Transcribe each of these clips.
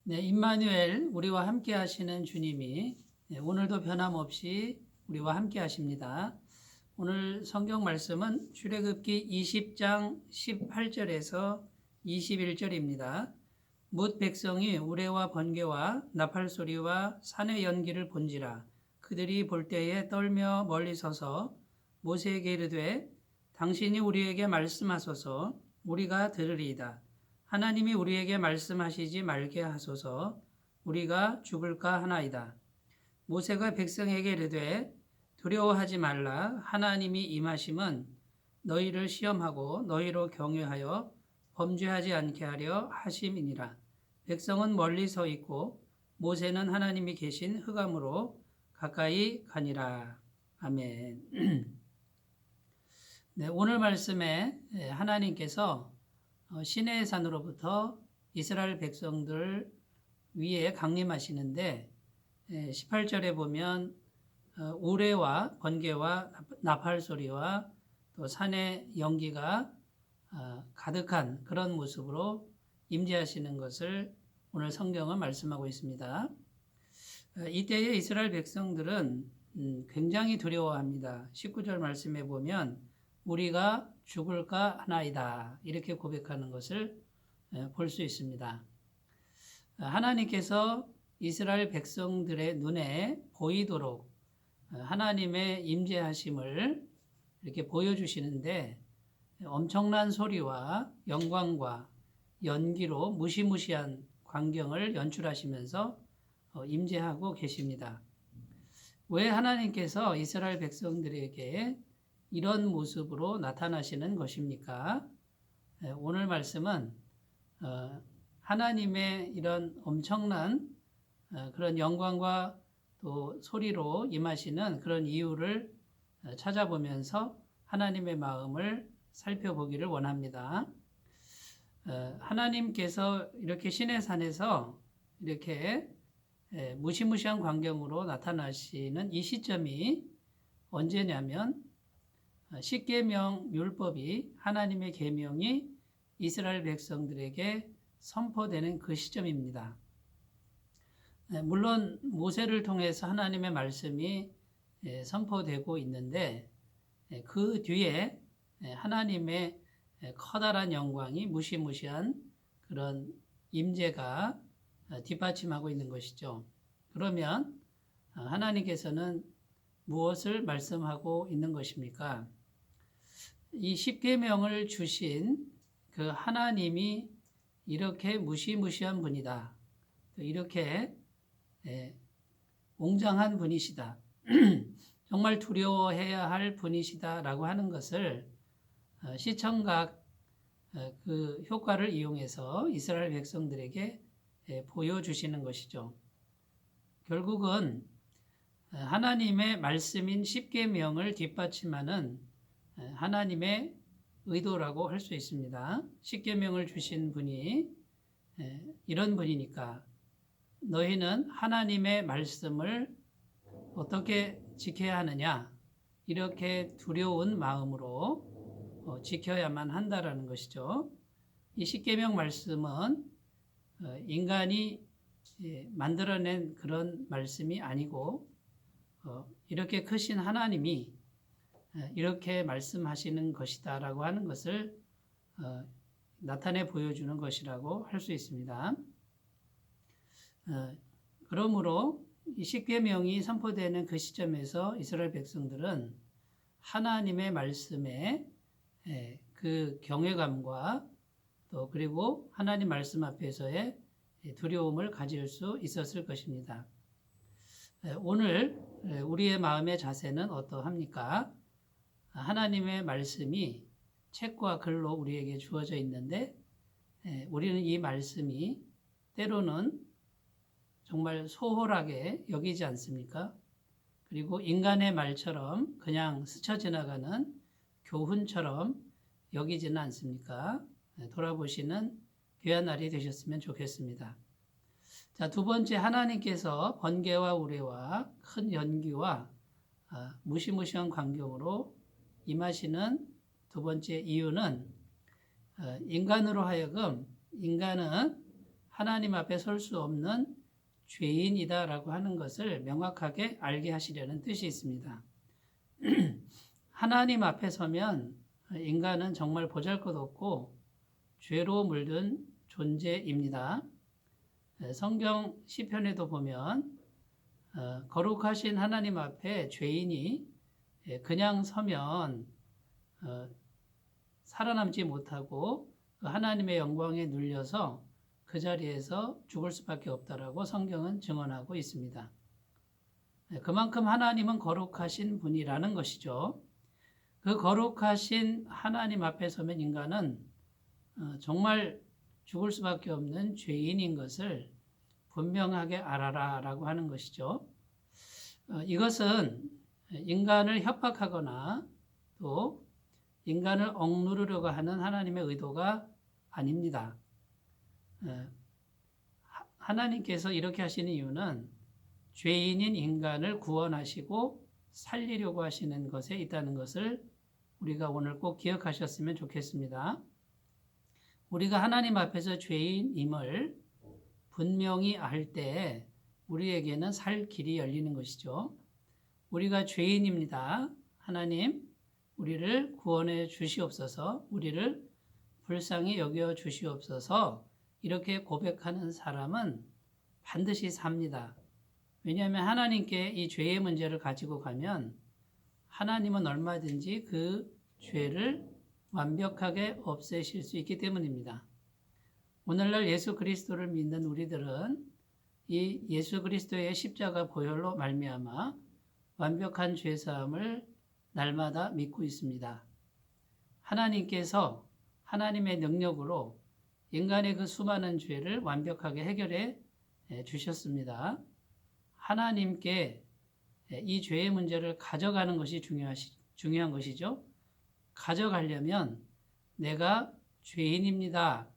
네, 임마누엘 우리와 함께 하시는 주님이 오늘도 변함없이 우리와 함께 하십니다. 오늘 성경 말씀은 출애굽기 20장 18절에서 21절입니다. 뭇 백성이 우레와 번개와 나팔 소리와 산의 연기를 본지라 그들이 볼 때에 떨며 멀리 서서 모세에게 이르되 당신이 우리에게 말씀하소서 우리가 들으리이다. 하나님이 우리에게 말씀하시지 말게 하소서 우리가 죽을까 하나이다. 모세가 백성에게 이르되 두려워하지 말라. 하나님이 임하심은 너희를 시험하고 너희로 경외하여 범죄하지 않게 하려 하심이니라. 백성은 멀리 서 있고 모세는 하나님이 계신 흑암으로 가까이 가니라. 아멘. 네, 오늘 말씀에 하나님께서 시내의 산으로부터 이스라엘 백성들 위에 강림하시는데 18절에 보면 우레와 번개와 나팔 소리와 또 산의 연기가 가득한 그런 모습으로 임재하시는 것을 오늘 성경은 말씀하고 있습니다. 이때에 이스라엘 백성들은 굉장히 두려워합니다. 19절 말씀에 보면 우리가 죽을까 하나이다 이렇게 고백하는 것을 볼 수 있습니다. 하나님께서 이스라엘 백성들의 눈에 보이도록 하나님의 임재하심을 이렇게 보여주시는데 엄청난 소리와 영광과 연기로 무시무시한 광경을 연출하시면서 임재하고 계십니다. 왜 하나님께서 이스라엘 백성들에게 이런 모습으로 나타나시는 것입니까? 오늘 말씀은 하나님의 이런 엄청난 그런 영광과 또 소리로 임하시는 그런 이유를 찾아보면서 하나님의 마음을 살펴보기를 원합니다. 하나님께서 이렇게 시내산에서 이렇게 무시무시한 광경으로 나타나시는 이 시점이 언제냐면 십계명 율법이 하나님의 계명이 이스라엘 백성들에게 선포되는 그 시점입니다. 물론 모세를 통해서 하나님의 말씀이 선포되고 있는데 그 뒤에 하나님의 커다란 영광이 무시무시한 그런 임재가 뒷받침하고 있는 것이죠. 그러면 하나님께서는 무엇을 말씀하고 있는 것입니까? 이 십계명을 주신 그 하나님이 이렇게 무시무시한 분이다. 이렇게 웅장한 분이시다. 정말 두려워해야 할 분이시다라고 하는 것을 시청각 그 효과를 이용해서 이스라엘 백성들에게 보여주시는 것이죠. 결국은 하나님의 말씀인 십계명을 뒷받침하는 하나님의 의도라고 할 수 있습니다. 십계명을 주신 분이 이런 분이니까 너희는 하나님의 말씀을 어떻게 지켜야 하느냐 이렇게 두려운 마음으로 지켜야만 한다라는 것이죠. 이 십계명 말씀은 인간이 만들어낸 그런 말씀이 아니고 이렇게 크신 하나님이 이렇게 말씀하시는 것이다 라고 하는 것을 나타내 보여주는 것이라고 할 수 있습니다. 그러므로 이 십계명이 선포되는 그 시점에서 이스라엘 백성들은 하나님의 말씀에 그 경외감과 또 그리고 하나님 말씀 앞에서의 두려움을 가질 수 있었을 것입니다. 오늘 우리의 마음의 자세는 어떠합니까? 하나님의 말씀이 책과 글로 우리에게 주어져 있는데 우리는 이 말씀이 때로는 정말 소홀하게 여기지 않습니까? 그리고 인간의 말처럼 그냥 스쳐 지나가는 교훈처럼 여기지는 않습니까? 돌아보시는 귀한 날이 되셨으면 좋겠습니다. 자, 두 번째, 하나님께서 번개와 우레와 큰 연기와 무시무시한 광경으로 임하시는 두 번째 이유는 인간으로 하여금 인간은 하나님 앞에 설 수 없는 죄인이다라고 하는 것을 명확하게 알게 하시려는 뜻이 있습니다. 하나님 앞에 서면 인간은 정말 보잘것없고 죄로 물든 존재입니다. 성경 시편에도 보면 거룩하신 하나님 앞에 죄인이 그냥 서면 살아남지 못하고 하나님의 영광에 눌려서 그 자리에서 죽을 수밖에 없다라고 성경은 증언하고 있습니다. 그만큼 하나님은 거룩하신 분이라는 것이죠. 그 거룩하신 하나님 앞에 서면 인간은 정말 죽을 수밖에 없는 죄인인 것을 분명하게 알아라라고 하는 것이죠. 이것은 인간을 협박하거나 또 인간을 억누르려고 하는 하나님의 의도가 아닙니다. 하나님께서 이렇게 하시는 이유는 죄인인 인간을 구원하시고 살리려고 하시는 것에 있다는 것을 우리가 오늘 꼭 기억하셨으면 좋겠습니다. 우리가 하나님 앞에서 죄인임을 분명히 알 때 우리에게는 살 길이 열리는 것이죠. 우리가 죄인입니다. 하나님, 우리를 구원해 주시옵소서, 우리를 불쌍히 여겨 주시옵소서, 이렇게 고백하는 사람은 반드시 삽니다. 왜냐하면 하나님께 이 죄의 문제를 가지고 가면 하나님은 얼마든지 그 죄를 완벽하게 없애실 수 있기 때문입니다. 오늘날 예수 그리스도를 믿는 우리들은 이 예수 그리스도의 십자가 보혈로 말미암아 완벽한 죄사함을 날마다 믿고 있습니다. 하나님께서 하나님의 능력으로 인간의 그 수많은 죄를 완벽하게 해결해 주셨습니다. 하나님께 이 죄의 문제를 가져가는 것이 중요한 것이죠. 가져가려면 내가 죄인입니다.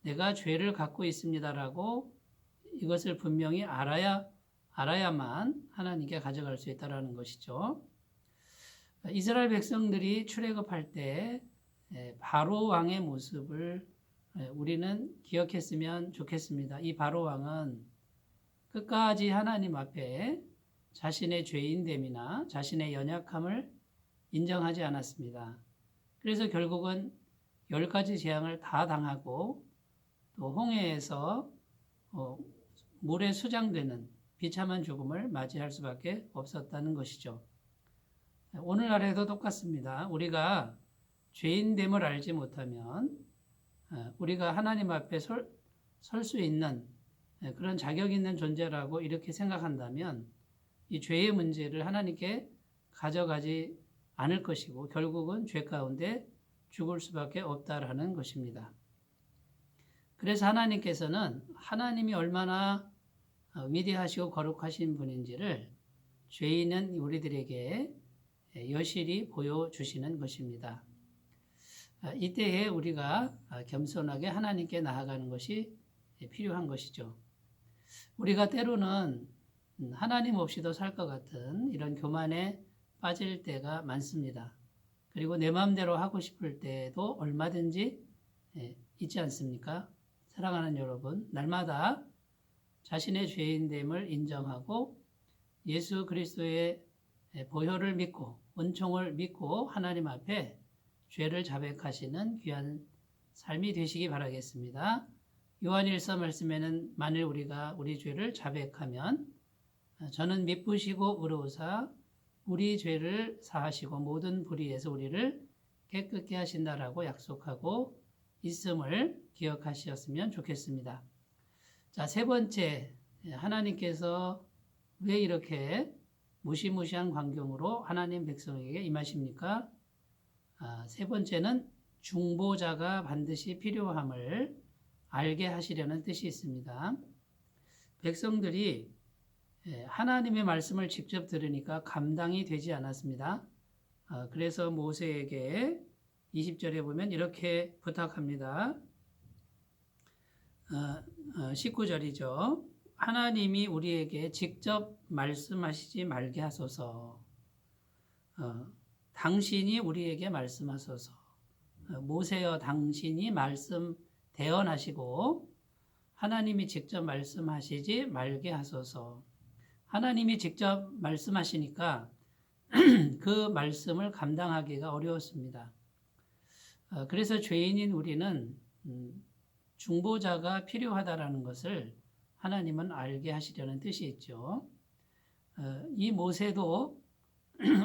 내가 죄를 갖고 있습니다라고 이것을 분명히 알아야만 하나님께 가져갈 수 있다는 것이죠. 이스라엘 백성들이 출애굽할 때 바로 왕의 모습을 우리는 기억했으면 좋겠습니다. 이 바로 왕은 끝까지 하나님 앞에 자신의 죄인됨이나 자신의 연약함을 인정하지 않았습니다. 그래서 결국은 10가지 재앙을 다 당하고 또 홍해에서 물에 수장되는 비참한 죽음을 맞이할 수밖에 없었다는 것이죠. 오늘날에도 똑같습니다. 우리가 죄인됨을 알지 못하면 우리가 하나님 앞에 설 수 있는 그런 자격 있는 존재라고 이렇게 생각한다면 이 죄의 문제를 하나님께 가져가지 않을 것이고 결국은 죄 가운데 죽을 수밖에 없다라는 것입니다. 그래서 하나님께서는 하나님이 얼마나 위대하시고 거룩하신 분인지를 죄인은 우리들에게 여실히 보여주시는 것입니다. 이때에 우리가 겸손하게 하나님께 나아가는 것이 필요한 것이죠. 우리가 때로는 하나님 없이도 살 것 같은 이런 교만에 빠질 때가 많습니다. 그리고 내 마음대로 하고 싶을 때도 얼마든지 있지 않습니까? 사랑하는 여러분, 날마다 자신의 죄인됨을 인정하고 예수 그리스도의 보혈을 믿고 은총을 믿고 하나님 앞에 죄를 자백하시는 귀한 삶이 되시기 바라겠습니다. 요한일서 말씀에는 만일 우리가 우리 죄를 자백하면 저는 미쁘시고 의로우사 우리 죄를 사하시고 모든 불의에서 우리를 깨끗게 하신다라고 약속하고 있음을 기억하셨으면 좋겠습니다. 자, 세 번째, 하나님께서 왜 이렇게 무시무시한 광경으로 하나님 백성에게 임하십니까? 세 번째는 중보자가 반드시 필요함을 알게 하시려는 뜻이 있습니다. 백성들이 하나님의 말씀을 직접 들으니까 감당이 되지 않았습니다. 그래서 모세에게 20절에 보면 이렇게 부탁합니다. 19절이죠. 하나님이 우리에게 직접 말씀하시지 말게 하소서. 당신이 우리에게 말씀하소서. 모세여 당신이 말씀 대언하시고 하나님이 직접 말씀하시지 말게 하소서. 하나님이 직접 말씀하시니까 그 말씀을 감당하기가 어려웠습니다. 그래서 죄인인 우리는 중보자가 필요하다라는 것을 하나님은 알게 하시려는 뜻이 있죠. 이 모세도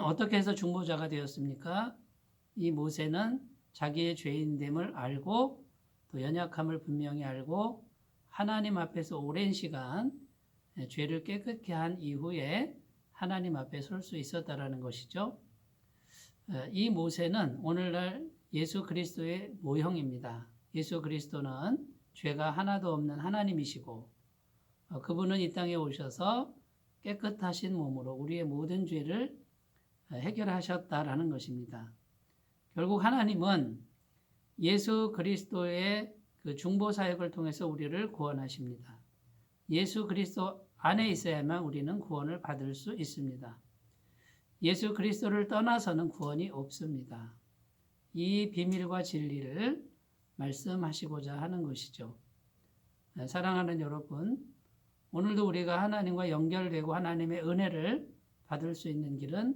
어떻게 해서 중보자가 되었습니까? 이 모세는 자기의 죄인됨을 알고 또 연약함을 분명히 알고 하나님 앞에서 오랜 시간 죄를 깨끗게 한 이후에 하나님 앞에 설 수 있었다라는 것이죠. 이 모세는 오늘날 예수 그리스도의 모형입니다. 예수 그리스도는 죄가 하나도 없는 하나님이시고 그분은 이 땅에 오셔서 깨끗하신 몸으로 우리의 모든 죄를 해결하셨다라는 것입니다. 결국 하나님은 예수 그리스도의 그 중보 사역을 통해서 우리를 구원하십니다. 예수 그리스도 안에 있어야만 우리는 구원을 받을 수 있습니다. 예수 그리스도를 떠나서는 구원이 없습니다. 이 비밀과 진리를 말씀하시고자 하는 것이죠. 사랑하는 여러분, 오늘도 우리가 하나님과 연결되고 하나님의 은혜를 받을 수 있는 길은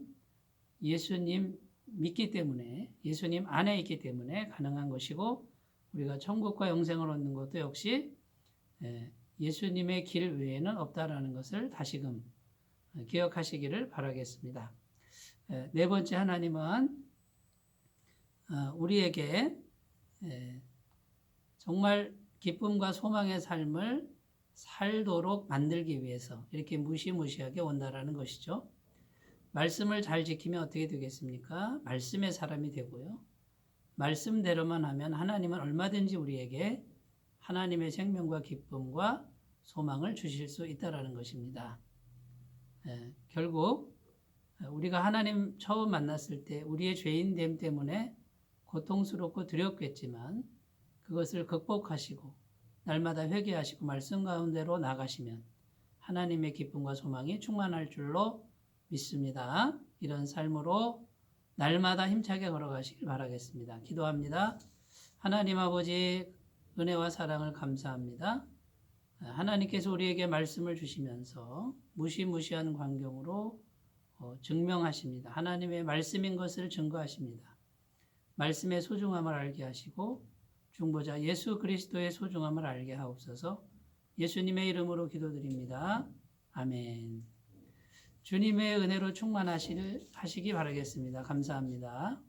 예수님 믿기 때문에, 예수님 안에 있기 때문에 가능한 것이고, 우리가 천국과 영생을 얻는 것도 역시 예수님의 길 외에는 없다라는 것을 다시금 기억하시기를 바라겠습니다. 네 번째, 하나님은 우리에게 정말 기쁨과 소망의 삶을 살도록 만들기 위해서 이렇게 무시무시하게 온다라는 것이죠. 말씀을 잘 지키면 어떻게 되겠습니까? 말씀의 사람이 되고요. 말씀대로만 하면 하나님은 얼마든지 우리에게 하나님의 생명과 기쁨과 소망을 주실 수 있다라는 것입니다. 결국 우리가 하나님 처음 만났을 때 우리의 죄인됨 때문에 고통스럽고 두렵겠지만 그것을 극복하시고 날마다 회개하시고 말씀 가운데로 나가시면 하나님의 기쁨과 소망이 충만할 줄로 믿습니다. 이런 삶으로 날마다 힘차게 걸어가시길 바라겠습니다. 기도합니다. 하나님 아버지, 은혜와 사랑을 감사합니다. 하나님께서 우리에게 말씀을 주시면서 무시무시한 광경으로 증명하십니다. 하나님의 말씀인 것을 증거하십니다. 말씀의 소중함을 알게 하시고 중보자 예수 그리스도의 소중함을 알게 하옵소서. 예수님의 이름으로 기도드립니다. 아멘. 주님의 은혜로 충만하시기 바라겠습니다. 감사합니다.